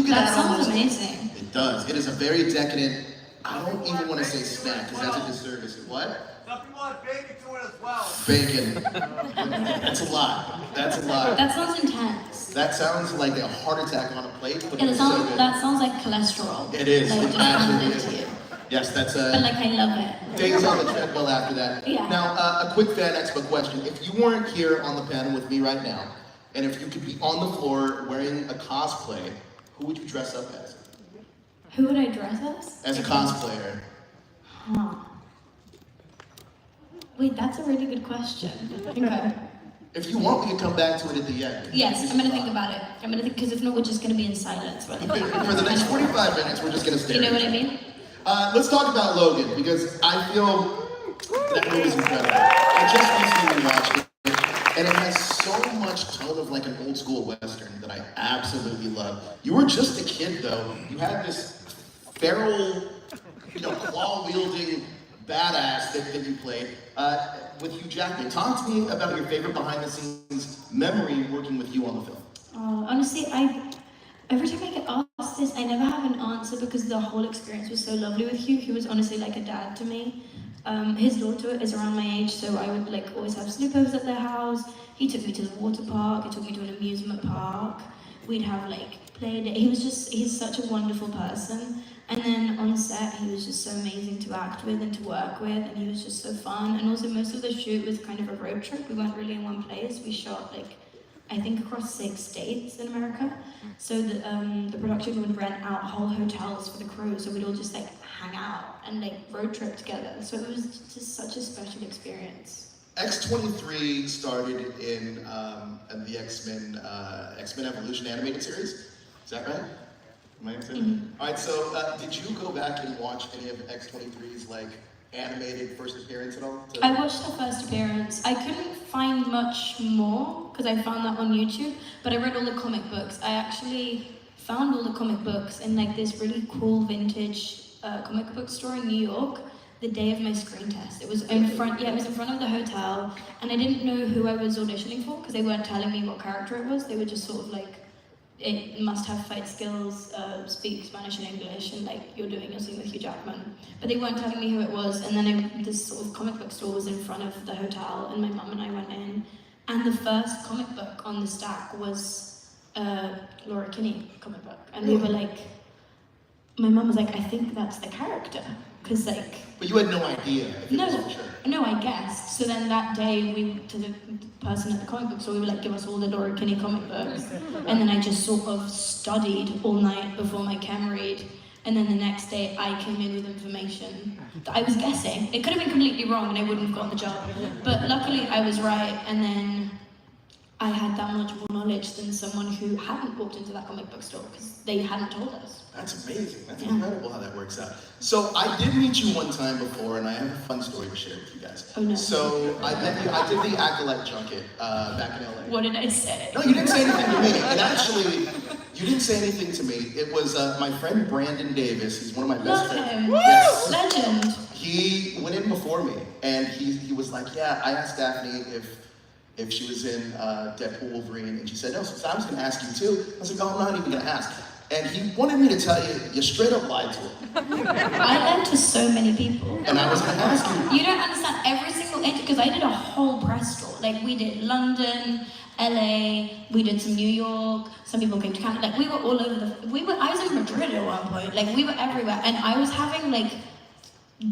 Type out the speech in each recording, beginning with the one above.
can that add on sounds this. amazing. It does. It is a very decadent, I don't even want to say snack, because that's a disservice. What? Some people add bacon to it as well. Bacon. That's a lot. That's a lot. That sounds intense. That sounds like a heart attack on a plate, but Yeah, it's so good. that sounds like cholesterol. It is. Like, It just actually handed is. to you. Yes, that's But like, I love it. days on the treadmill after that. Yeah. Now, a quick Fanexpo question. If you weren't here on the panel with me right now, and if you could be on the floor wearing a cosplay, who would you dress up as? Who would I dress as? As a cosplayer. Huh. Wait, that's a really good question. Okay. If you want, we can come back to it at the end. Yes, I'm gonna think about it. I'm gonna think, because if not, we're just gonna be in silence. For the next 45 minutes, we're just gonna stare. You know what I mean? Let's talk about Logan, because I feel that movie's incredible. I just recently watched it, and it has so much tone of like an old school Western that I absolutely love. You were just a kid though. You had this feral, claw-wielding badass that you played with Hugh Jackman. Talk to me about your favorite behind-the-scenes memory working with you on the film. Honestly, every time I get asked this, I never have an answer because the whole experience was so lovely with Hugh. He was honestly like a dad to me. His daughter is around my age, so I would like always have sleepovers at their house. He took me to the water park. He took me to an amusement park. We'd have like play day. He's such a wonderful person. And then on set, he was just so amazing to act with and to work with, and he was just so fun. And also most of the shoot was kind of a road trip. We weren't really in one place. We shot I think across 6 states in America. So the production would rent out whole hotels for the crew, so we'd all just hang out and road trip together. So it was just such a special experience. X-23 started in the X-Men Evolution animated series. Is that right? Am I saying? Mm-hmm. All right. So did you go back and watch any of X-23's animated first appearance at all? I watched the first appearance. I couldn't find much more because I found that on YouTube, but I read all the comic books. I actually found all the comic books in this really cool vintage comic book store in New York the day of my screen test. It was in front, it was in front of the hotel, and I didn't know who I was auditioning for because they weren't telling me what character it was. They were just sort of it must have fight skills, speak Spanish and English, and you're doing your scene with Hugh Jackman. But they weren't telling me who it was, and then this sort of comic book store was in front of the hotel, and my mum and I went in, and the first comic book on the stack was Laura Kinney comic book, and we were my mum was I think that's the character, because But you had no idea. No, I guessed. So then that day, to the person at the comic book store, we were give us all the Laura Kinney comic books. And then I just sort of studied all night before my chem read. And then the next day, I came in with information that I was guessing. It could have been completely wrong and I wouldn't have gotten the job. But luckily, I was right. And then I had that much more knowledge than someone who hadn't walked into that comic book store because they hadn't told us. That's amazing. That's incredible how that works out. So I did meet you one time before, and I have a fun story to share with you guys. Oh no. So I did the Acolyte junket back in LA. What did I say? No, you didn't say anything to me. And actually, you didn't say anything to me. It was my friend Brandon Davis. He's one of my best friends. Him. Yes. Legend. He went in before me, and he was like, yeah, I asked Dafne if she was in Deadpool Wolverine, and she said no, so I was gonna ask you too. I was like, oh, I'm not even gonna ask. And he wanted me to tell you, you straight up lied to him. I lied to so many people. And I was gonna ask you. You don't understand every single interview, because I did a whole press tour. We did London, LA, we did some New York, some people came to Canada. We were all over I was in Madrid at one point. We were everywhere. And I was having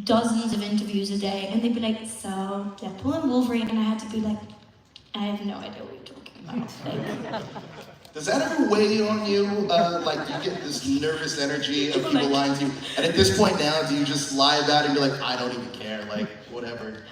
dozens of interviews a day, and they'd be so Deadpool and Wolverine, and I had to be I have no idea what you're talking about. Does that ever weigh on you? You get this nervous energy of people lying to you, and at this point now, do you just lie about it and be I don't even care, whatever?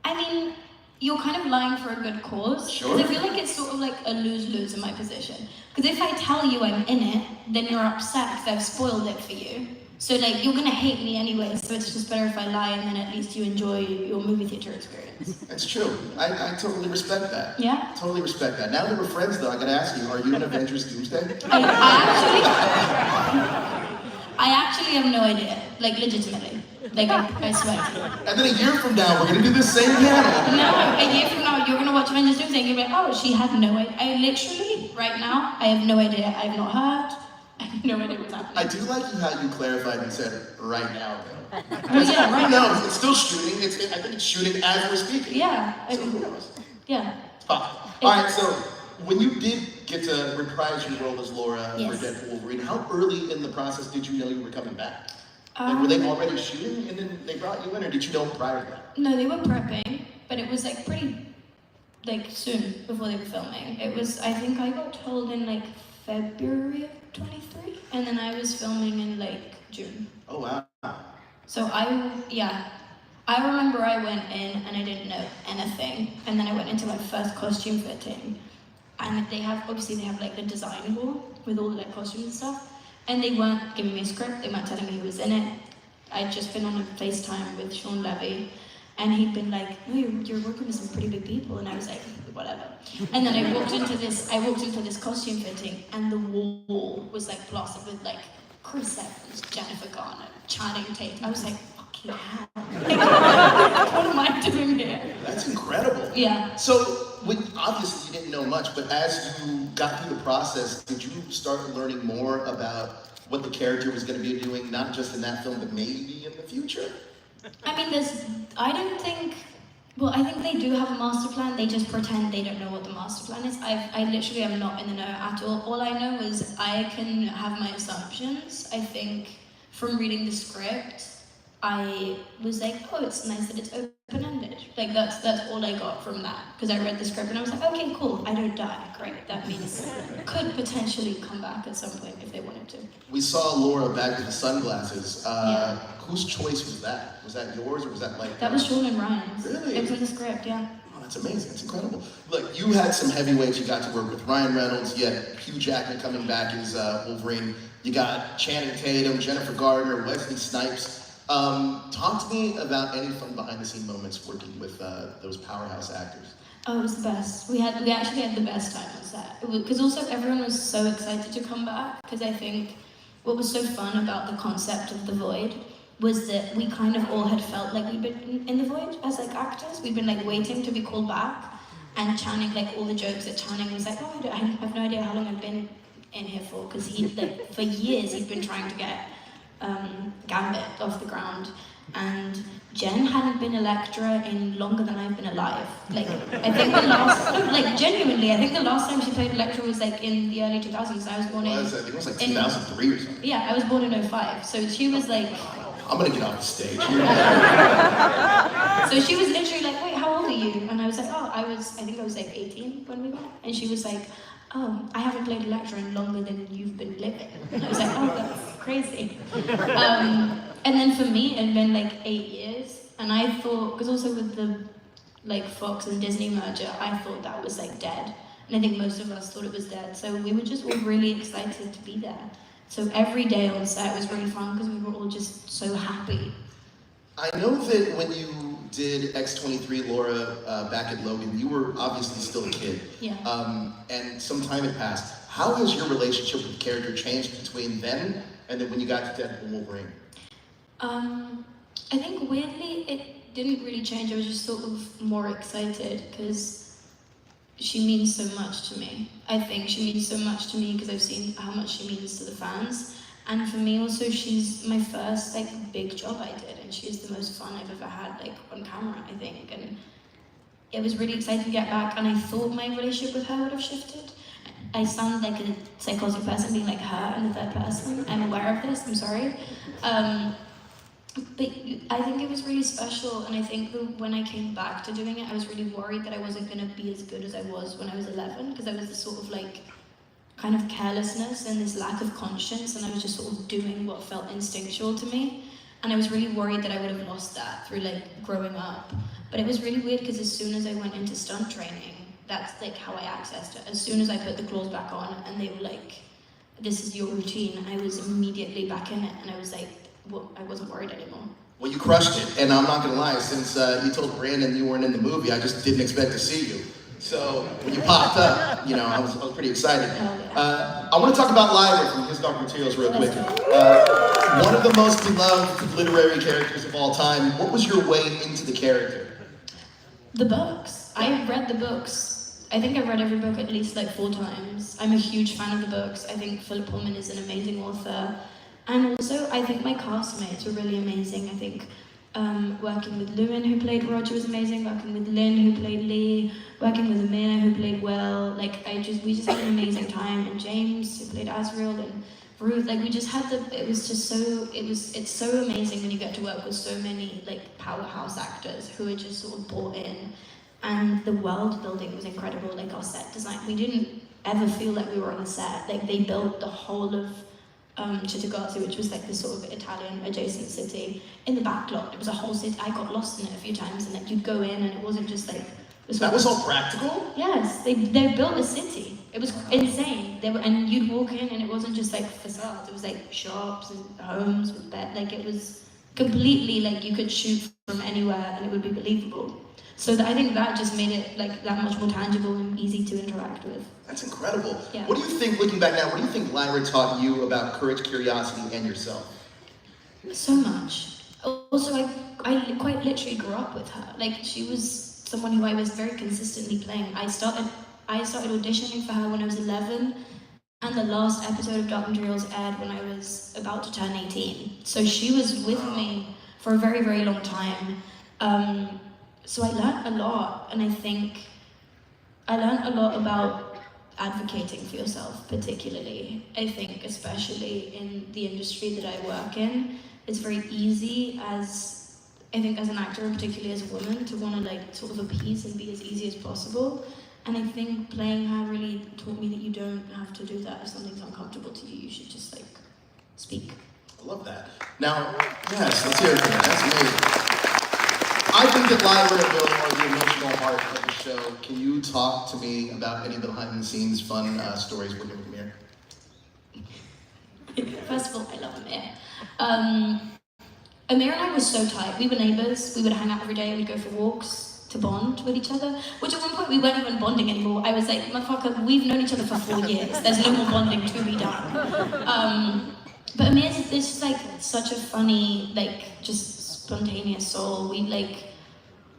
I mean, you're kind of lying for a good cause. Sure. Because I feel it's sort of a lose-lose in my position. Because if I tell you I'm in it, then you're upset because I've spoiled it for you. So you're gonna hate me anyway, so it's just better if I lie and then at least you enjoy your movie theater experience. That's true. I totally respect that. Yeah? Totally respect that. Now that we're friends though, I gotta ask you, are you in Avengers Doomsday? I actually have no idea. Legitimately. I swear to you. And then a year from now, we're gonna do the same panel. No, a year from now, you're gonna watch Avengers Doomsday and you'll be oh, she had no idea. I literally, right now, I have no idea. I have not heard. no idea what's happening. I do like how you clarified and said right now, though. Well, yeah, right Who now. knows? It's still shooting. I think it's shooting as we're speaking. Yeah, So who knows? yeah. All right, so when you did get to reprise your role as Laura Yes. for Deadpool Wolverine, how early in the process did you know you were coming back? Like, were they already shooting and then they brought you in, or did you know prior to that? No, they were prepping, but it was like pretty like soon before they were filming. It was, I think I got told in like February of 23, and then I was filming in like June. Oh wow. So I remember I went in and I didn't know anything, and then I went into my first costume fitting, and they have like the design wall with all the like costumes and stuff, and they weren't giving me a script, they weren't telling me who was in it. I'd just been on a FaceTime with Sean Levy, and he'd been like, no, you're working with some pretty big people, and I was like, whatever. And then I walked into this costume fitting, and the wall was like plastered with like Chris Evans, Jennifer Garner, Channing Tatum. I was like, fucking hell. What am I doing here? That's incredible. Yeah. So, obviously you didn't know much, but as you got through the process, did you start learning more about what the character was going to be doing, not just in that film, but maybe in the future? I mean, I think they do have a master plan, they just pretend they don't know what the master plan is. I literally am not in the know at all. All I know is I can have my assumptions. I think from reading the script, I was like, oh, it's nice that it's open-ended. Like, that's all I got from that. Because I read the script and I was like, okay, cool, I don't die. Great, that means could potentially come back at some point if they wanted to. We saw Laura back with the sunglasses. Yeah. Whose choice was that? Was that yours, or was that like... That was Sean and Ryan's. Really? It was in the script, yeah. Oh, that's amazing. That's incredible. Look, you had some heavyweights you got to work with. Ryan Reynolds, you had Hugh Jackman coming back as Wolverine. You got Channing Tatum, Jennifer Garner, Wesley Snipes. Talk to me about any fun behind-the-scene moments working with those powerhouse actors. Oh, it was the best. We actually had the best time on set. Because also everyone was so excited to come back. Because I think what was so fun about the concept of The Void was that we kind of all had felt like we'd been in The Void as like actors. We'd been like waiting to be called back. And Channing, like all the jokes that Channing was like, oh, I have no idea how long I've been in here for. Because he, like, for years he'd been trying to get Gambit off the ground, and Jen hadn't been Elektra in longer than I've been alive. Like, I think genuinely, I think the last time she played Elektra was like in the early 2000s. I was born I think it was like 2003 or something. Yeah, I was born in 05, so she was like... I'm gonna get off the stage. So she was literally like, wait, how old are you? And I was like, oh, I think I was like 18 when we met. And she was like, oh, I haven't played Elektra in longer than you've been living. And I was like, oh, that's crazy. And then for me, it had been like 8 years. And I thought, because also with the like Fox and Disney merger, I thought that was like dead. And I think most of us thought it was dead. So we were just all really excited to be there. So every day on set was really fun because we were all just so happy. I know that when you did X-23 Laura back at Logan, you were obviously still a kid. Yeah. And some time had passed. How has your relationship with the character changed between then and then when you got to Deadpool Wolverine? I think weirdly it didn't really change. I was just sort of more excited because she means so much to me. I think she means so much to me because I've seen how much she means to the fans. And for me also, she's my first like big job I did, and she's the most fun I've ever had like on camera, I think. And it was really exciting to get back, and I thought my relationship with her would have shifted. I sound like a psychotic person being like her in the third person. I'm aware of this, I'm sorry. But I think it was really special, and I think that when I came back to doing it, I was really worried that I wasn't going to be as good as I was when I was 11, because I was this sort of like kind of carelessness and this lack of conscience, and I was just sort of doing what felt instinctual to me. And I was really worried that I would have lost that through like growing up. But it was really weird because as soon as I went into stunt training, that's like how I accessed it. As soon as I put the claws back on and they were like, this is your routine, I was immediately back in it, and I was like, well, I wasn't worried anymore. Well, you crushed it, and I'm not gonna lie, since you told Brandon you weren't in the movie, I just didn't expect to see you. So when you popped up, you know, I was pretty excited. I want to talk about Lyra from His Dark Materials real quick. One of the most beloved literary characters of all time. What was your way into the character? The books. I read the books I think I've read every book at least like 4 times. I'm a huge fan of the books. I think Philip Pullman is an amazing author. And also, I think my castmates were really amazing. I think working with Lewin, who played Roger, was amazing. Working with Lynn, who played Lee. Working with Amir, who played Will. Like, we just had an amazing time. And James, who played Asriel, and Ruth. Like, we just had it's so amazing when you get to work with so many, like, powerhouse actors who are just sort of bought in. And the world building was incredible. Like, our set design, we didn't ever feel like we were on a set. Like, they built the whole of Cittàgazze, which was like this sort of Italian adjacent city, in the backlot. It was a whole city. I got lost in it a few times, and like you'd go in, and it wasn't just like. That was all practical? Yes, they built a city. It was insane. And you'd walk in, and it wasn't just like facades. It was like shops and homes with bed. Like, it was completely like you could shoot from anywhere, and it would be believable. So I think that just made it like that much more tangible and easy to interact with. That's incredible. Yeah. What do you think, looking back now, what do you think Lyra taught you about courage, curiosity, and yourself? So much. Also, I quite literally grew up with her. Like, she was someone who I was very consistently playing. I started auditioning for her when I was 11, and the last episode of Dark Materials aired when I was about to turn 18. So she was with me for a very, very long time. So I learned a lot, and I think I learned a lot about advocating for yourself, particularly. I think especially in the industry that I work in, it's very easy as an actor, and particularly as a woman, to want to like sort of appease and be as easy as possible. And I think playing her really taught me that you don't have to do that if something's uncomfortable to you. You should just like speak. I love that. Now, yes, let's hear it for that. That's amazing. I think that Lyra and Will are the emotional heart of the show. Can you talk to me about any of the behind-the-scenes fun stories working with Amir? First of all, I love Amir. Amir and I were so tight. We were neighbours. We would hang out every day. We'd go for walks to bond with each other. Which at one point we weren't even bonding anymore. I was like, motherfucker, we've known each other for 4 years. There's no more bonding to be done. But Amir's just like such a funny, like just spontaneous soul.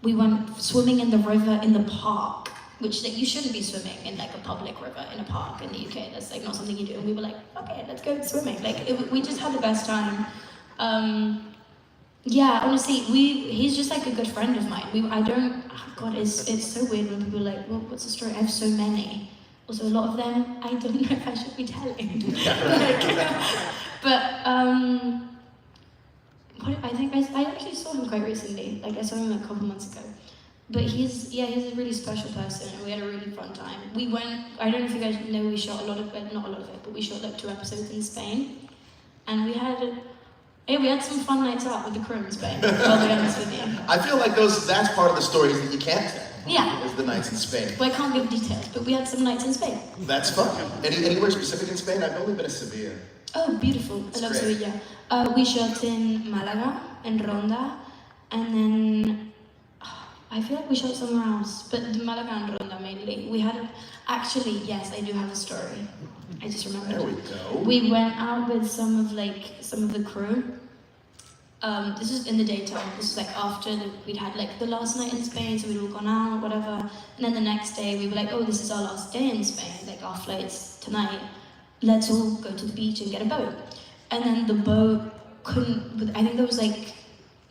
We went swimming in the river in the park, which like you shouldn't be swimming in like a public river in a park in the UK. That's like not something you do. And we were like, okay, let's go swimming. Like we just had the best time. Yeah, honestly, he's just like a good friend of mine. It's so weird when people are like, well, what's the story? I have so many. Also, a lot of them I don't know if I should be telling. I actually saw him quite recently. Like I saw him a couple months ago. But he's a really special person, and we had a really fun time. We went. I don't know if you guys know, we shot not a lot of it, but we shot like 2 episodes in Spain, and we had some fun nights out with the crew in Spain. I'll be honest with you. I feel like that's part of the stories that you can't tell. Yeah. Is the nights in Spain. Well, I can't give details, but we had some nights in Spain. That's fun. Anywhere specific in Spain? I've only been to Sevilla. Oh, beautiful. I love Sevilla. We shot in Malaga and Ronda, and then I feel like we shot somewhere else, but Malaga and Ronda mainly. Yes, I do have a story. I just remembered. There we go. We went out with some of the crew. This is in the daytime. This is like after we'd had like the last night in Spain, so we'd all gone out, whatever. And then the next day we were like, oh, this is our last day in Spain. Like our flight's tonight. Let's all go to the beach and get a boat. And then the boat couldn't. I think there was like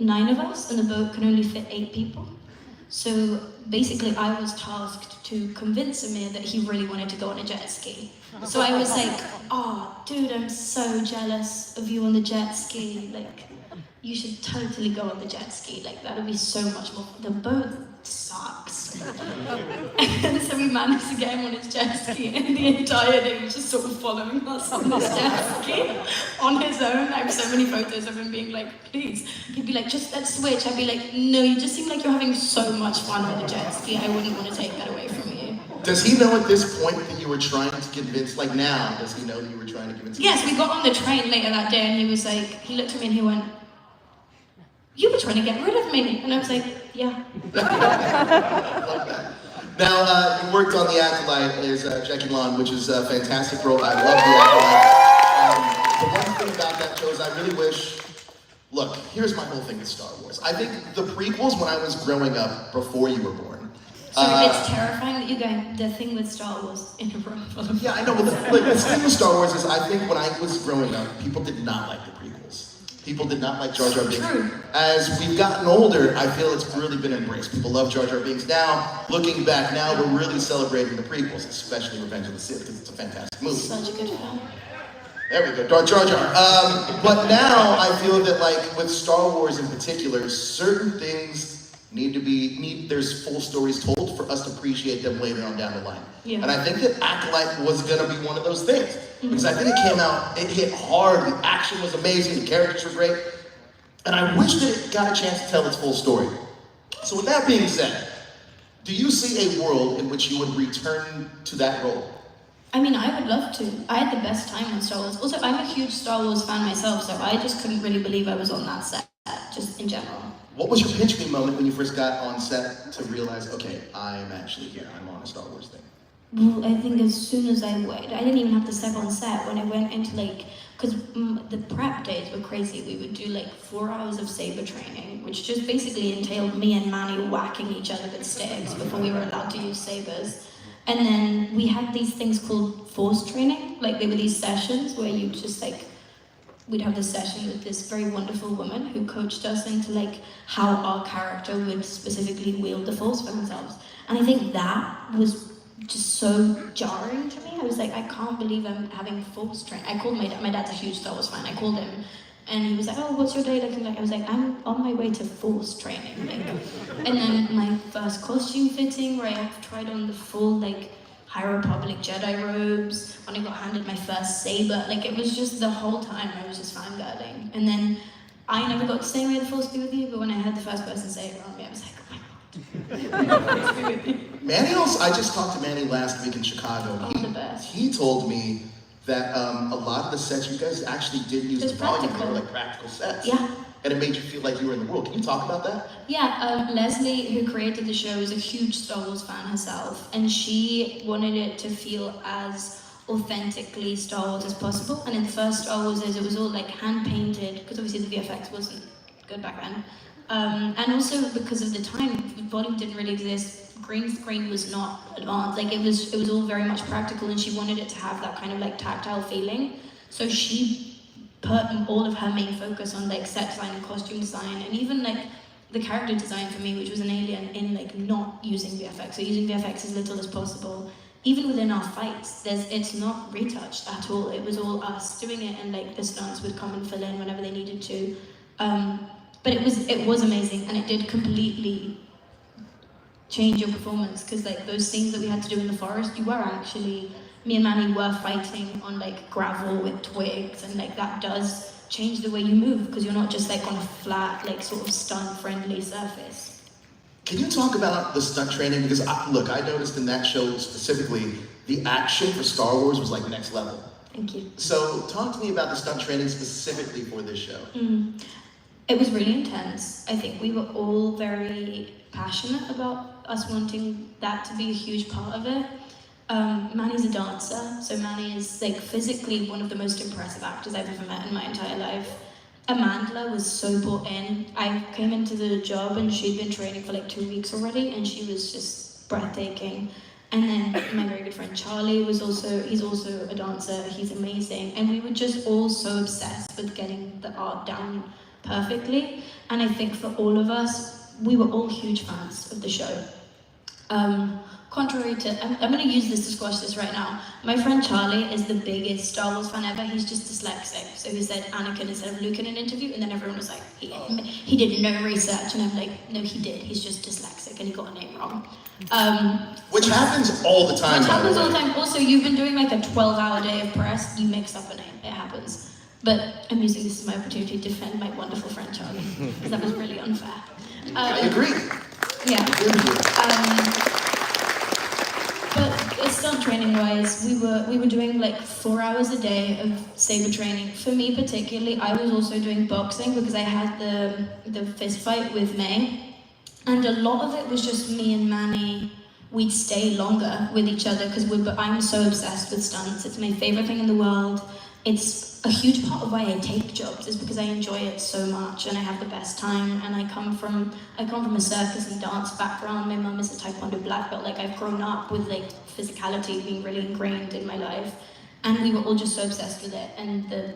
9 of us, and the boat could only fit 8 people. So basically, I was tasked to convince Amir that he really wanted to go on a jet ski. So I was like, oh, dude, I'm so jealous of you on the jet ski. Like, you should totally go on the jet ski. Like, that would be so much more. The boat sucks. And so we managed to get him on his jet ski, and the entire day he was just sort of following us on this jet ski on his own. I have so many photos of him being like, please. He'd be like, just let's switch. I'd be like, no, you just seem like you're having so much fun on the jet ski. I wouldn't want to take that away from you. Does he know at this point that you were trying to convince, like now, does he know that you were trying to convince him? Yes, we got on the train later that day, and he was like, he looked at me and he went, you were trying to get rid of me. And I was like, yeah. I love that. Now, you worked on The Acolyte as Jackie Long, which is a fantastic role. I love The Acolyte. The one thing about that show is I really wish, look, here's my whole thing with Star Wars. I think the prequels, when I was growing up, before you were born, So it's terrifying that you're going, the thing with Star Wars in a room full of... Yeah, I know, but the thing with Star Wars is I think when I was growing up, people did not like the prequels. People did not like Jar Jar Binks. True. As we've gotten older, I feel it's really been embraced. People love Jar Jar Binks now. Looking back now, we're really celebrating the prequels, especially Revenge of the Sith, because it's a fantastic movie. Such a good film. There we go, Jar Jar. But now I feel that like with Star Wars in particular, certain things there's full stories told for us to appreciate them later on down the line. Yeah. And I think that Acolyte was gonna be one of those things. Because I think it came out, it hit hard, the action was amazing, the characters were great. And I wish that it got a chance to tell its full story. So with that being said, do you see a world in which you would return to that role? I mean, I would love to. I had the best time on Star Wars. Also, I'm a huge Star Wars fan myself, so I just couldn't really believe I was on that set, just in general. What was your pinch me moment when you first got on set to realize, okay, I'm actually here, I'm on a Star Wars thing? Well, I think as soon as I didn't even have to step on set when I went into because the prep days were crazy. We would do 4 hours of saber training, which just basically entailed me and Manny whacking each other with sticks before we were allowed to use sabers. And then we had these things called force training, they were these sessions where you just we'd have this session with this very wonderful woman who coached us into how our character would specifically wield the force for themselves. And I think that was just so jarring to me. I was like, I can't believe I'm having force training. I called my dad's a huge Star Wars fan. I called him and he was like, oh, what's your day looking like? I was like, I'm on my way to force training. And then my first costume fitting where I tried on the full High Republic Jedi robes, when I got handed my first saber, it was just the whole time I was just fangirling. And then I never got to say may the force be with you, but when I heard the first person say it around me, I was like, oh my god. Manny also, I just talked to Manny last week in Chicago. Oh, the best. He told me that a lot of the sets you guys actually did use the volume, they were practical sets. Yeah. And it made you feel like you were in the world. Can you talk about that? Yeah, Leslie, who created the show, is a huge Star Wars fan herself, and she wanted it to feel as authentically Star Wars as possible. And in the first Star Wars, it was all hand painted, because obviously the VFX wasn't good back then. And also because of the time, volume didn't really exist. Green screen was not advanced. It was all very much practical, and she wanted it to have that kind of tactile feeling. So she put all of her main focus on set design and costume design, and even the character design for me, which was an alien, in not using VFX, so using VFX as little as possible. Even within our fights, it's not retouched at all. It was all us doing it, and the stunts would come and fill in whenever they needed to. But it was amazing, and it did completely change your performance, because those scenes that we had to do in the forest, me and Manny were fighting on gravel with twigs, and that does change the way you move, because you're not just on a flat sort of stunt friendly surface. Can you talk about the stunt training? Because I noticed in that show specifically, the action for Star Wars was next level. Thank you. So talk to me about the stunt training specifically for this show. It was really intense. I think we were all very passionate about us wanting that to be a huge part of it. Manny's a dancer, so Manny is physically one of the most impressive actors I've ever met in my entire life. Amanda was so bought in. I came into the job and she'd been training for 2 weeks already, and she was just breathtaking. And then my very good friend Charlie he's also a dancer, he's amazing. And we were just all so obsessed with getting the art down perfectly. And I think for all of us, we were all huge fans of the show. Contrary to, I'm going to use this to squash this right now. My friend Charlie is the biggest Star Wars fan ever. He's just dyslexic. So he said Anakin instead of Luke in an interview, and then everyone was like, he did no research. And I'm like, no, he did. He's just dyslexic, and he got a name wrong. Which happens all the time. Which happens all the time. Also, you've been doing a 12-hour day of press. You mix up a name. It happens. But I'm using this as my opportunity to defend my wonderful friend Charlie, because that was really unfair. I agree. Yeah. But stunt training wise, we were doing 4 hours a day of saber training. For me particularly, I was also doing boxing because I had the fist fight with May, and a lot of it was just me and Manny. We'd stay longer with each other because I'm so obsessed with stunts. It's my favorite thing in the world. it's a huge part of why I take jobs, is because I enjoy it so much and I have the best time. And I come from a circus and dance background. My mum is a taekwondo black belt. Like, I've grown up with like physicality being really ingrained in my life, and we were all just so obsessed with it. And the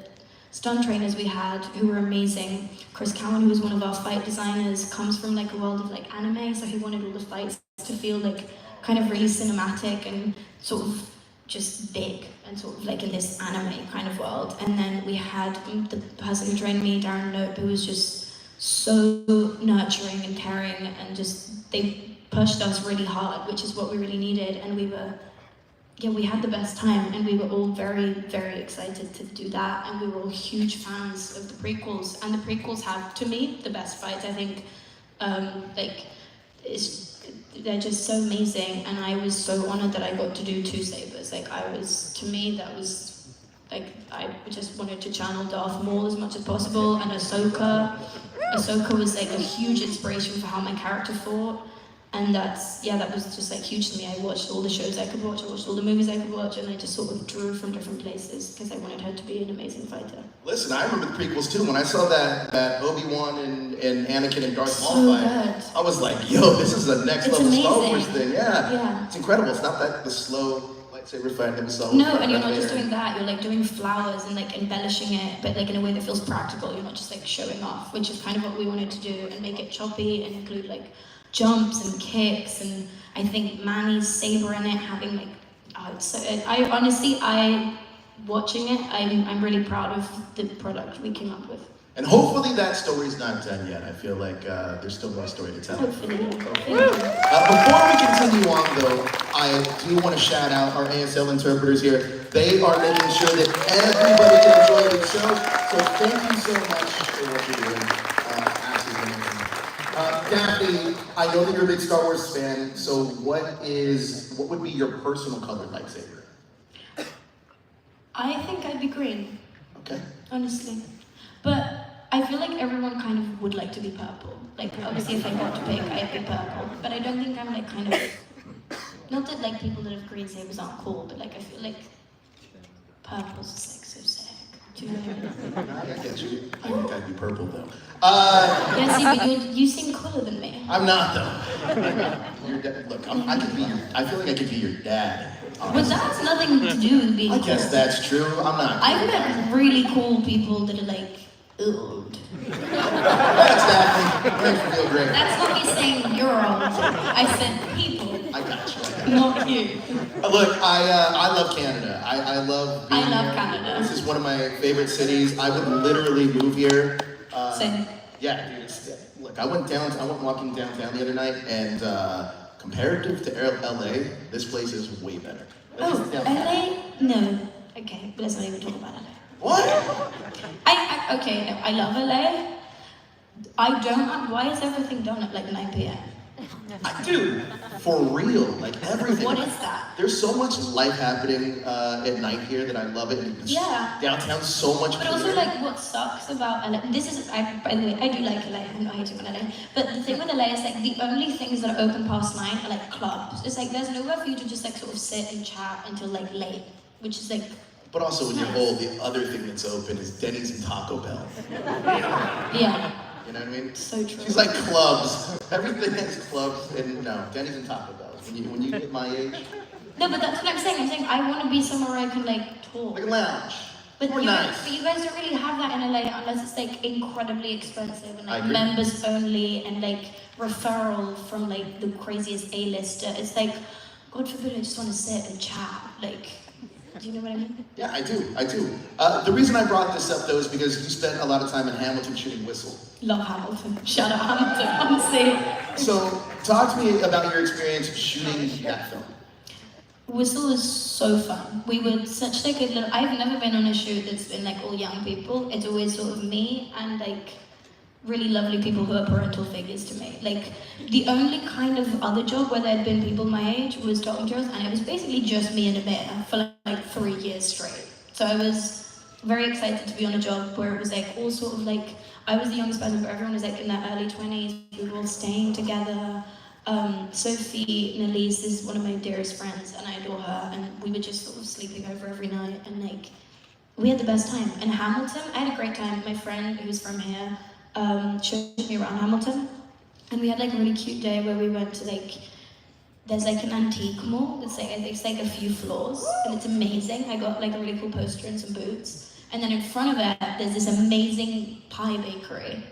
stunt trainers we had, who were amazing, Chris Cowan, who was one of our fight designers, comes from like a world of like anime, so he wanted all the fights to feel like kind of really cinematic and sort of just big and sort of like in this anime kind of world. And then we had the person who trained me, Darren Nope, who was just so nurturing and caring, and just they pushed us really hard, which is what we really needed. And we had the best time, and we were all very, very excited to do that. And we were all huge fans of the prequels, and the prequels have, to me, the best fights. I think they're just so amazing, and I was so honored that I got to do 2 sabers. Like, to me, that was, like, I just wanted to channel Darth Maul as much as possible, and Ahsoka was like a huge inspiration for how my character fought, and that was just like huge to me. I watched all the shows I could watch, I watched all the movies I could watch, and I just sort of drew from different places, because I wanted her to be an amazing fighter. Listen, I remember the prequels too. When I saw that Obi-Wan and Anakin and Darth Maul So fight, good. I was like, yo, this is the next It's level amazing. Star Wars thing. Yeah. It's incredible. It's not that the slow lightsaber fight that we saw. No, and you're not just doing that, you're like doing flowers and like embellishing it, but like in a way that feels practical. You're not just like showing off, which is kind of what we wanted to do, and make it choppy and include like jumps and kicks. And I think Manny's saber in it having like, watching it, I'm really proud of the product we came up with. And hopefully that story's not done yet. I feel like there's still more story to tell. Hopefully. Before we continue on though, I do want to shout out our ASL interpreters here. They are making sure that everybody can enjoy the show. So thank you so much for what you're doing. Absolutely amazing. Daphne, I know that you're a big Star Wars fan, so what would be your personal colored lightsaber? I think I'd be green. Okay. Honestly. But I feel like everyone kind of would like to be purple. Like, obviously if I got to pick, I'd be purple. But I don't think I'm like kind of, not that like people that have green sabers aren't cool, but like I feel like purple's just like so sick. Do you know what I mean? I get you. I think I'd be purple though. Yeah, see, but you seem cooler than me. I'm not though. Your dad, look, I feel like I could be your dad. But that has nothing to do with being I cool. guess that's true. I'm not. I've met really cool people that are like, old. That's Daphne. Makes me feel great. That's not me saying you're old. I said people. I got you. Not you. Look, I love Canada. I love being I love here. Canada. This is one of my favorite cities. I would literally move here. Same. Yeah, dude. Look, I went walking downtown the other night, and comparative to LA, this place is way better. Oh, LA? No. Okay, but let's not even talk about LA. What? Okay, no, I love LA. Why is everything done at like 9 p.m.? Dude, for real, like everything. What is that? There's so much life happening at night here that I love it. Yeah. Downtown's so much But also, like, what sucks about LA, by the way, I do like LA, I'm not hating on LA, but the thing with LA is, like, the only things that are open past 9 are, like, clubs. It's like, there's nowhere for you to just, like, sort of sit and chat until, like, late, which is, like... But also, when you're old, the other thing that's open is Denny's and Taco Bell. Yeah. You know what I mean? So true. She's like clubs. Everything is clubs, and no, Denny's and Taco Bell. When you get my age... No, but that's what I'm saying. I'm saying I want to be somewhere where I can, like, talk. Like a lounge. But More nice. But you guys don't really have that in LA unless it's like incredibly expensive and I like agree. members only and like referral from like the craziest A-lister. It's like, God forbid, I just want to sit and chat. Like, do you know what I mean? Yeah, I do. The reason I brought this up though is because you spent a lot of time in Hamilton shooting Whistle. Love Hamilton. Shout out Hamilton, honestly. So, talk to me about your experience shooting that film. Whistle is so fun. We were such like a little... I've never been on a shoot that's been like all young people. It's always sort of me and like really lovely people who are parental figures to me. Like the only kind of other job where there'd been people my age was Top Materials, and it was basically just me and Amir for like 3 years straight. So I was very excited to be on a job where it was like all sort of like... I was the youngest person, but everyone was like in their early 20s. We were all staying together. Sophie Nalise is one of my dearest friends, and I adore her, and we were just sort of sleeping over every night, and like we had the best time. In Hamilton, I had a great time. My friend who's from here showed me around Hamilton, and we had like a really cute day where we went to like, there's like an antique mall that's like, it's like a few floors, and it's amazing. I got like a really cool poster and some boots, and then in front of it, there's this amazing pie bakery.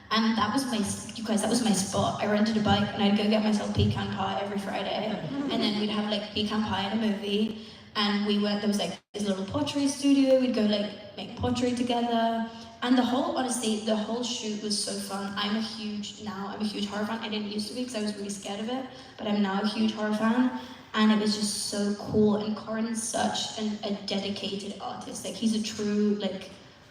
And that was you guys, that was my spot. I rented a bike and I'd go get myself pecan pie every Friday. And then we'd have like pecan pie and a movie. And there was like this little pottery studio. We'd go like make pottery together. And honestly, the whole shoot was so fun. I'm a huge horror fan. I didn't used to be because I was really scared of it, but I'm now a huge horror fan. And it was just so cool. And Corin's such a dedicated artist. Like he's a true like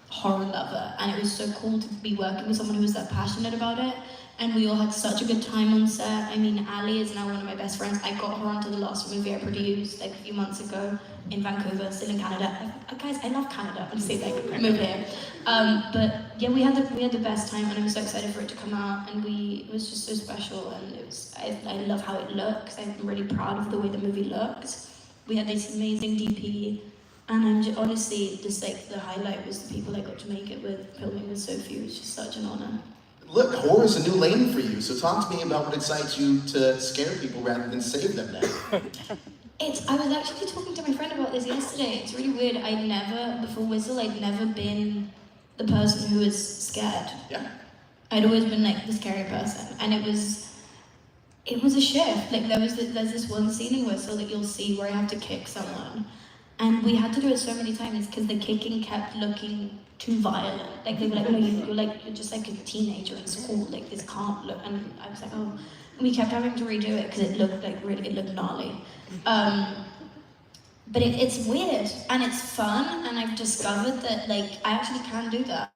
horror lover, and it was so cool to be working with someone who was that passionate about it. And we all had such a good time on set. I mean, Ali is now one of my best friends. I got her onto the last movie I produced like a few months ago in Vancouver, still in Canada. Guys, I love Canada. Honestly, like move here. But yeah, we had the best time, and I'm so excited for it to come out. And it was just so special, and I love how it looks. I'm really proud of the way the movie looks. We had this amazing DP. And honestly, just like the highlight was the people I got to make it with, filming with Sophie. It was just such an honor. Look, horror is a new lane for you, so talk to me about what excites you to scare people rather than save them now. I was actually talking to my friend about this yesterday. It's really weird. Before Whistle, I'd never been the person who was scared. Yeah. I'd always been like the scary person. And it was a shift. Like there's this one scene in Whistle that you'll see where I have to kick someone. And we had to do it so many times because the kicking kept looking too violent. Like they were like, no, you're just like a teenager in school. Like this can't look. And I was like, oh. And we kept having to redo it because it looked gnarly. But it's weird and it's fun, and I've discovered that like I actually can do that.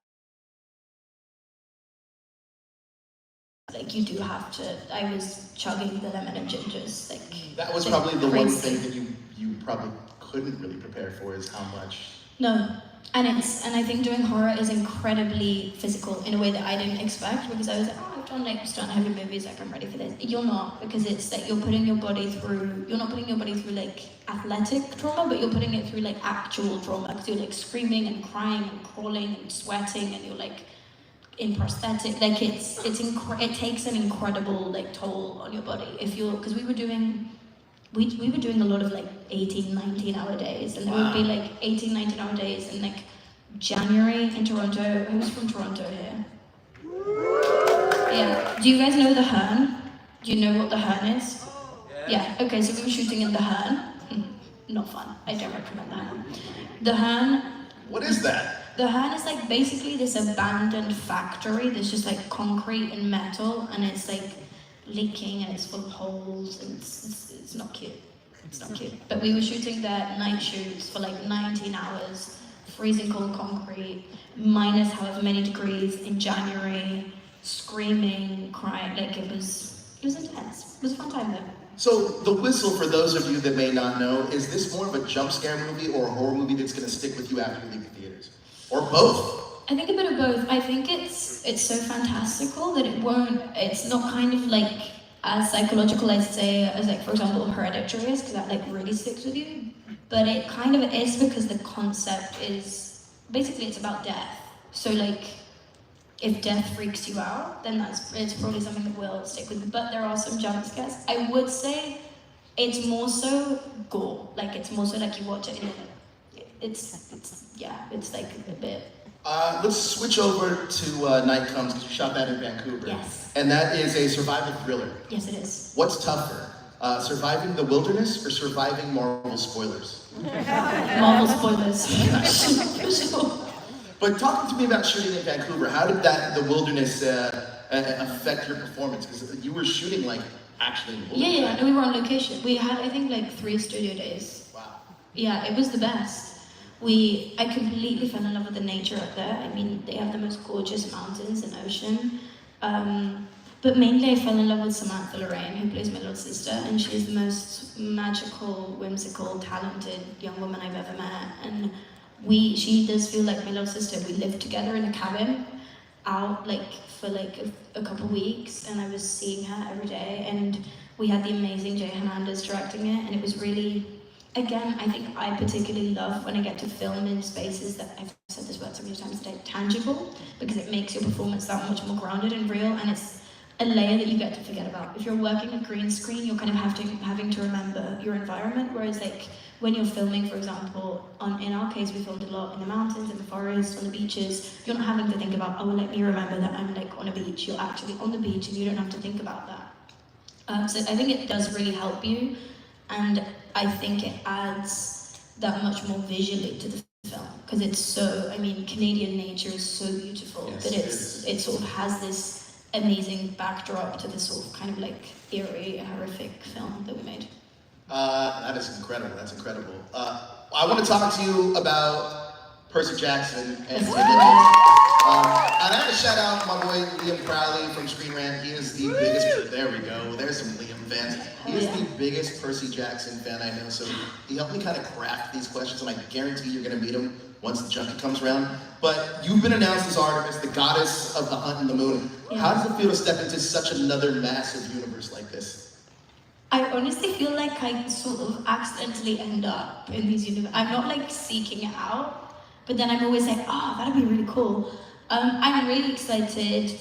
Like you do have to. I was chugging the lemon and gingers. Like that was probably the one thing that you probably couldn't really prepare for, is how much. No, and I think doing horror is incredibly physical in a way that I didn't expect, because I was like, oh, I've done like stunt heavy movies, like I'm ready for this. You're not, because it's like you're not putting your body through like athletic trauma, but you're putting it through like actual trauma, because you're like screaming and crying and crawling and sweating, and you're like in prosthetic. Like it takes an incredible like toll on your body because we were doing a lot of like 18, 19-hour days, and there would be like 18, 19-hour days in like January in Toronto. Who's from Toronto here? Yeah. Do you guys know the Hearn? Do you know what the Hearn is? Yeah. Okay, so we were shooting in the Hearn. Not fun. I don't recommend the Hearn. The Hearn. What is that? The Hearn is like basically this abandoned factory that's just like concrete and metal, and it's like leaking and it's full of holes, and it's not cute. It's not cute. But we were shooting there night shoots for like 19 hours, freezing cold concrete, minus however many degrees in January, screaming, crying. Like it was intense. It was a fun time though. So The Whistle, for those of you that may not know, is this more of a jump scare movie or a horror movie that's going to stick with you after you leave the theaters? Or both? I think a bit of both. I think it's so fantastical that it's not kind of like as psychological, I'd say, as like, for example, Hereditary is, because that like really sticks with you. But it kind of is because the concept is, basically it's about death. So like, if death freaks you out, then it's probably something that will stick with you. But there are some jump scares. I would say it's more so gore. Like it's more so like you watch it and it's like a bit. Let's switch over to Night Comes, because you shot that in Vancouver. Yes. And that is a survival thriller. Yes, it is. What's tougher, surviving the wilderness or surviving Marvel spoilers? Marvel spoilers. For sure. But talking to me about shooting in Vancouver, how did the wilderness affect your performance? Because you were shooting like actually in the wilderness. Yeah, and we were on location. We had, I think, like 3 studio days. Wow. Yeah, it was the best. I completely fell in love with the nature up there. I mean, they have the most gorgeous mountains and ocean. But mainly I fell in love with Samantha Lorraine, who plays my little sister, and she's the most magical, whimsical, talented young woman I've ever met. And she does feel like my little sister. We lived together in a cabin out for a couple weeks, and I was seeing her every day, and we had the amazing Jay Hernandez directing it, and it Again, I think I particularly love when I get to film in spaces that, I've said this word so many times today, tangible, because it makes your performance that much more grounded and real, and it's a layer that you get to forget about. If you're working a green screen, you're kind of having to remember your environment, whereas like when you're filming, for example, in our case, we filmed a lot in the mountains, in the forest, on the beaches, you're not having to think about, oh, let me remember that I'm like on a beach. You're actually on the beach and you don't have to think about that. So I think it does really help you, and I think it adds that much more visually to the film, because it's so, I mean, Canadian nature is so beautiful that it sort of has this amazing backdrop to this sort of kind of like eerie, horrific film that we made. That is incredible. That's incredible. I want to talk to you about Percy Jackson and his image. And I have to shout out my boy Liam Crowley from Screen Rant. He is the biggest. There we go. There's some Liam fans. He is the biggest Percy Jackson fan I know. So he helped me kind of craft these questions, and I guarantee you're going to meet him once the junket comes around. But you've been announced as Artemis, the goddess of the hunt and the moon. How does it feel to step into such another massive universe like this? I honestly feel like I sort of accidentally end up in these universes. I'm not like seeking it out, but then I'm always like, oh, that'd be really cool. I'm really excited.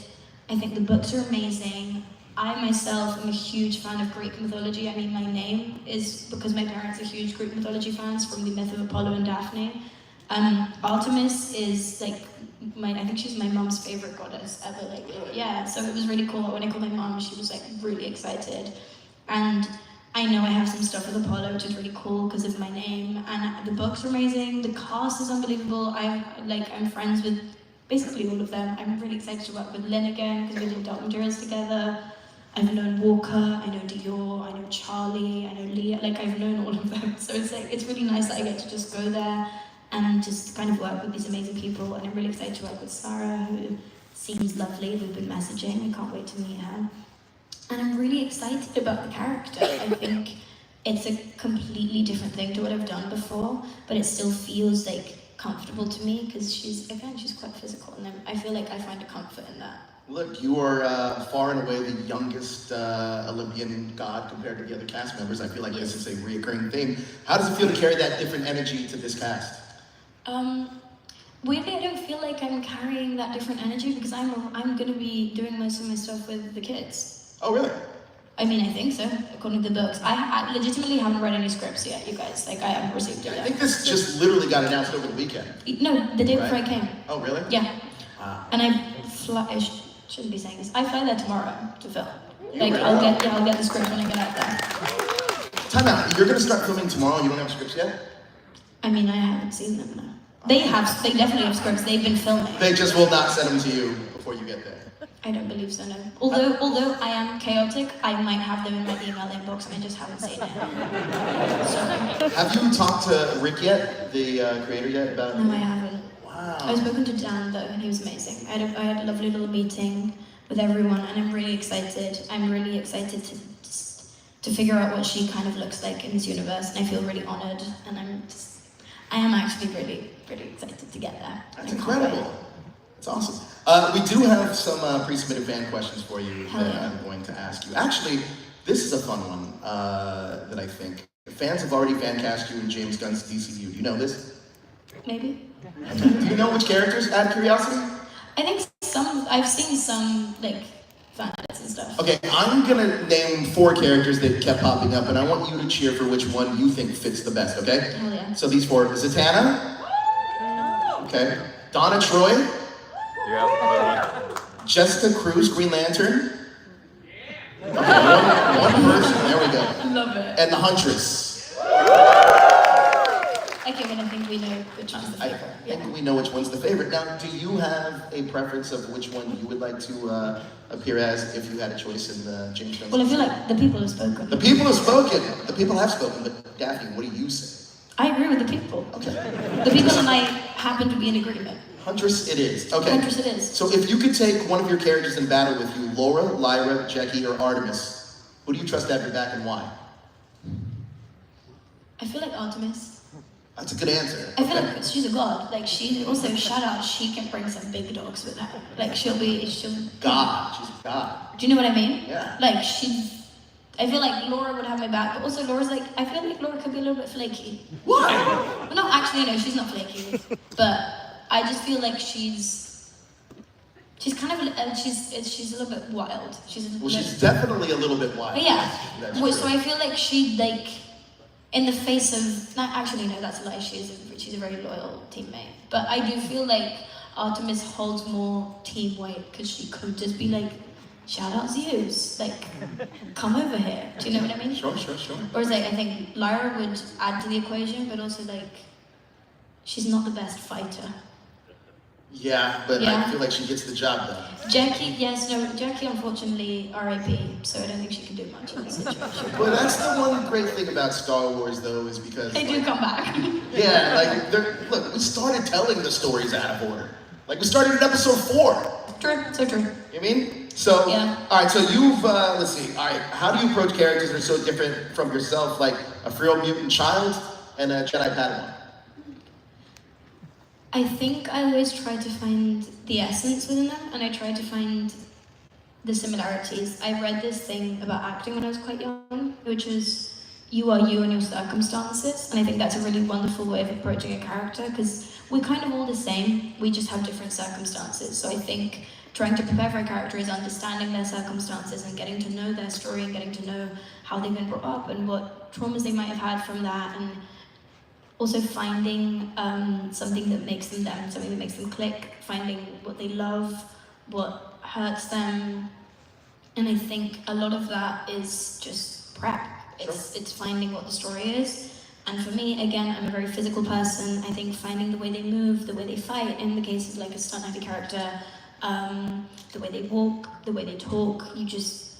I think the books are amazing. I myself am a huge fan of Greek mythology. I mean, my name is because my parents are huge Greek mythology fans from the myth of Apollo and Daphne. Artemis is like, I think she's my mom's favorite goddess ever. Like, yeah, so it was really cool. When I called my mom, she was like really excited. And I know I have some stuff with Apollo, which is really cool because of my name. And the books are amazing. The cast is unbelievable. I'm friends with basically all of them. I'm really excited to work with Lynn again because we did Dark Materials together. I've known Walker, I know Dior, I know Charlie, I know Leah. Like, I've known all of them. So it's really nice that I get to just go there and just kind of work with these amazing people. And I'm really excited to work with Sarah, who seems lovely. We've been messaging. I can't wait to meet her. And I'm really excited about the character. I think it's a completely different thing to what I've done before, but it still feels like comfortable to me because she's quite physical, and I feel like I find a comfort in that. Look, you are far and away the youngest Olympian god compared to the other cast members. I feel like this is a reoccurring theme. How does it feel to carry that different energy to this cast? Weirdly, I don't feel like I'm carrying that different energy because I'm going to be doing most of my stuff with the kids. Oh, really? I mean, I think so, according to the books. I legitimately haven't read any scripts yet, you guys. Like, I haven't received it yet. I think this just literally got announced over the weekend. No, the day before I came. Oh, really? Yeah. Wow. And I shouldn't be saying this. I fly there tomorrow to film. Like, really? I'll get the script when I get out there. Time out. You're gonna start filming tomorrow. You don't have scripts yet? I mean, I haven't seen them, no. They definitely have scripts. They've been filming. They just will not send them to you before you get there. I don't believe so, no. Although I am chaotic, I might have them in my email inbox and I just haven't seen it. So. Have you talked to Rick yet, the creator yet, about? No, I haven't. Wow. I've spoken to Dan though, and he was amazing. I had a lovely little meeting with everyone, and I'm really excited. I'm really excited to figure out what she kind of looks like in this universe, and I feel really honored, and I am actually really, really excited to get there. That's incredible. That's awesome. We do have some pre-submitted fan questions for you that I'm going to ask you. Actually, this is a fun one that I think. Fans have already fan cast you in James Gunn's DCU. Do you know this? Maybe. Do you know which characters, out of curiosity? I think I've seen some, like, fan edits and stuff. Okay, I'm gonna name 4 characters that kept popping up, and I want you to cheer for which one you think fits the best, okay? Hell yeah. So these 4, Zatanna. Okay. Donna Troy. Jessica Cruz, Green Lantern. Okay, one person, there we go. Love it. And the Huntress. Okay, well, I think we know which one's the favorite. I think we know which one's the favorite. Now, do you have a preference of which one you would like to appear as if you had a choice in the James Gunn? Well, I feel like the people have spoken. The people have spoken. The people have spoken, but Daphne, what do you say? I agree with the people. Okay. The people and I happen to be in agreement. Huntress it is. Okay. Huntress it is. So if you could take one of your characters in battle with you, Laura, Lyra, Jackie, or Artemis, who do you trust to have your back and why? I feel like Artemis. That's a good answer. I feel like she's a god. Like, she also, shout out, she can bring some big dogs with her. Like, she'll God. She's a god. Do you know what I mean? Yeah. Like, I feel like Laura would have my back, but also Laura's like, I feel like Laura could be a little bit flaky. What? Well, no, actually, no, she's not flaky. But I just feel like she's kind of, she's a little bit wild. She's definitely a little bit wild. But yeah, That's so true. I feel like she like, in the face of, actually no, that's a lie, she's a very loyal teammate. But I do feel like Artemis holds more team weight because she could just be like, shout out Zeus, like, come over here. Do you know what I mean? Sure. Whereas like, I think Lyra would add to the equation, but also like, she's not the best fighter. Yeah, but Yeah. I feel like she gets the job done. Jackie unfortunately RIP, so I don't think she can do much in this situation. But that's the one great thing about Star Wars, though, is because They do come back. yeah, like look, we started telling the stories out of order. Like we started at episode 4. True, so true. You know what I mean? So Yeah. all right, so you've let's see. All right, how do you approach characters that are so different from yourself, like a feral mutant child and a Jedi Padawan? I think I always try to find the essence within them, and I try to find the similarities. I read this thing about acting when I was quite young, which was you are you and your circumstances, and I think that's a really wonderful way of approaching a character, because we're kind of all the same, we just have different circumstances. So I think trying to prepare for a character is understanding their circumstances and getting to know their story and getting to know how they've been brought up and what traumas they might have had from that, and also finding something that makes them them, something that makes them click, finding what they love, what hurts them. And I think a lot of that is just prep. It's finding what the story is. And for me, again, I'm a very physical person. I think finding the way they move, the way they fight, in the case of like a stunt heavy character, the way they walk, the way they talk, you just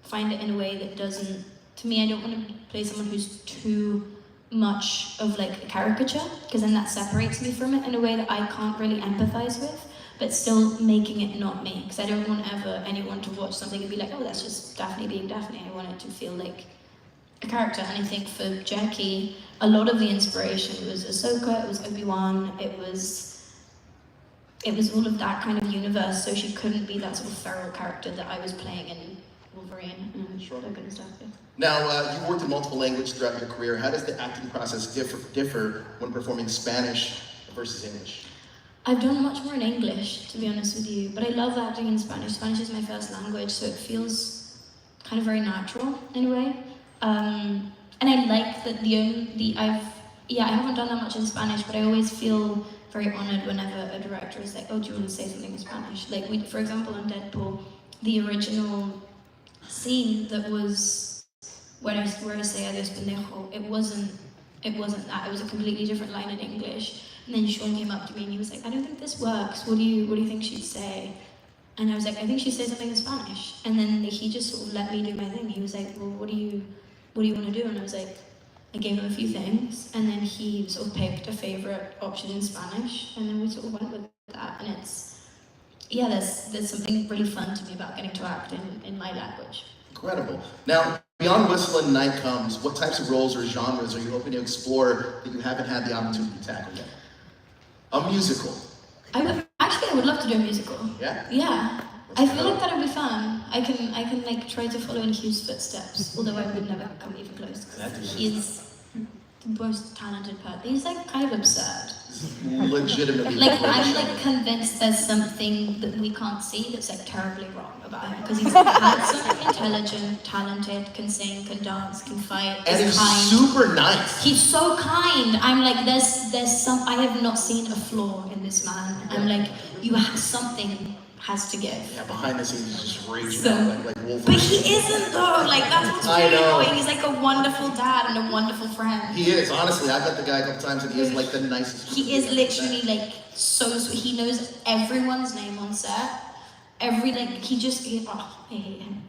find it in a way that doesn't, to me, I don't want to play someone who's too much of like a caricature, because then that separates me from it in a way that I can't really empathize with, but still making it not me, because I don't want ever anyone to watch something and be like, oh, that's just Daphne being Daphne. I want it to feel like a character. And I think for Jackie, a lot of the inspiration was Ahsoka, it was Obi-Wan, it was all of that kind of universe, so she couldn't be that sort of feral character that I was playing in Wolverine and Logan and stuff. Yeah. Now, you've worked in multiple languages throughout your career. How does the acting process differ when performing Spanish versus English? I've done much more in English, to be honest with you, but I love acting in Spanish. Spanish is my first language, so it feels kind of very natural in a way. And I like that I haven't done that much in Spanish, but I always feel very honored whenever a director is like, oh, do you want to say something in Spanish? Like, for example, in Deadpool, the original scene that was where I say adios pendejo, it wasn't that. It was a completely different line in English. And then Sean came up to me and he was like, I don't think this works. What do you think she'd say? And I was like, I think she'd say something in Spanish. And then he just sort of let me do my thing. He was like, well, what do you want to do? And I was like, I gave him a few things, and then he sort of picked a favorite option in Spanish, and then we sort of went with that. And there's something really fun to me about getting to act in my language. Incredible. Now, beyond Whistle and Night Comes, what types of roles or genres are you hoping to explore that you haven't had the opportunity to tackle yet? A musical. I would love to do a musical. Yeah? Yeah. I feel like that would be fun. I can like try to follow in Hugh's footsteps, although I would never come even close, because he's the most talented person. He's like kind of absurd. Legitimately. Like I'm like convinced there's something that we can't see that's like terribly wrong about him, because he's handsome, intelligent, talented, can sing, can dance, can fight, and he's kind. super nice. He's so kind. I'm like, there's some, I have not seen a flaw in this man. I'm like, something has to give. Yeah, behind the scenes he's just raging So, out like Wolverine. but he isn't though. Like that's what's I really know. annoying. He's like a wonderful dad and a wonderful friend. He is, honestly. I've met the guy a couple times and he is like the nicest. He is literally like so sweet. He knows everyone's name on set. I hate him.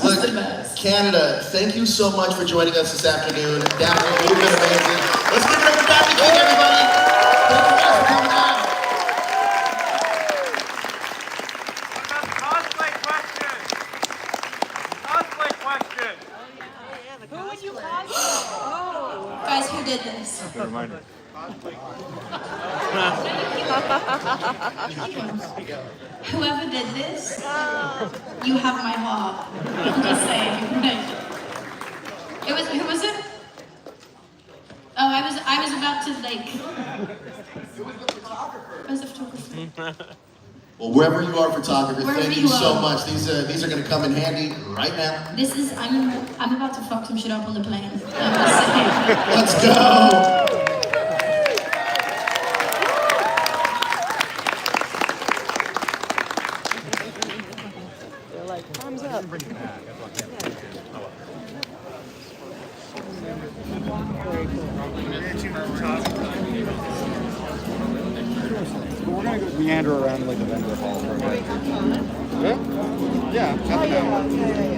Look, Canada, thank you so much for joining us this afternoon. Daphne, you've been amazing. Let's give it up for Dafne Keen, everybody. Thank you guys for coming out. Cosplay question. Who would you cosplay? Guys, who did this? Cosplay. Whoever did this, you have my heart. I'm just saying. Who was it? Oh, I was about to like. I was a photographer. Well, wherever you are, photographer, Wherever thank you you so are. much. These are going to come in handy right now. I'm about to fuck some shit up on the plane. I'm just saying. Let's go. They're like, thumbs up. We're gonna go meander around like the vendor hall for a bit. Yeah? Yeah, half an hour.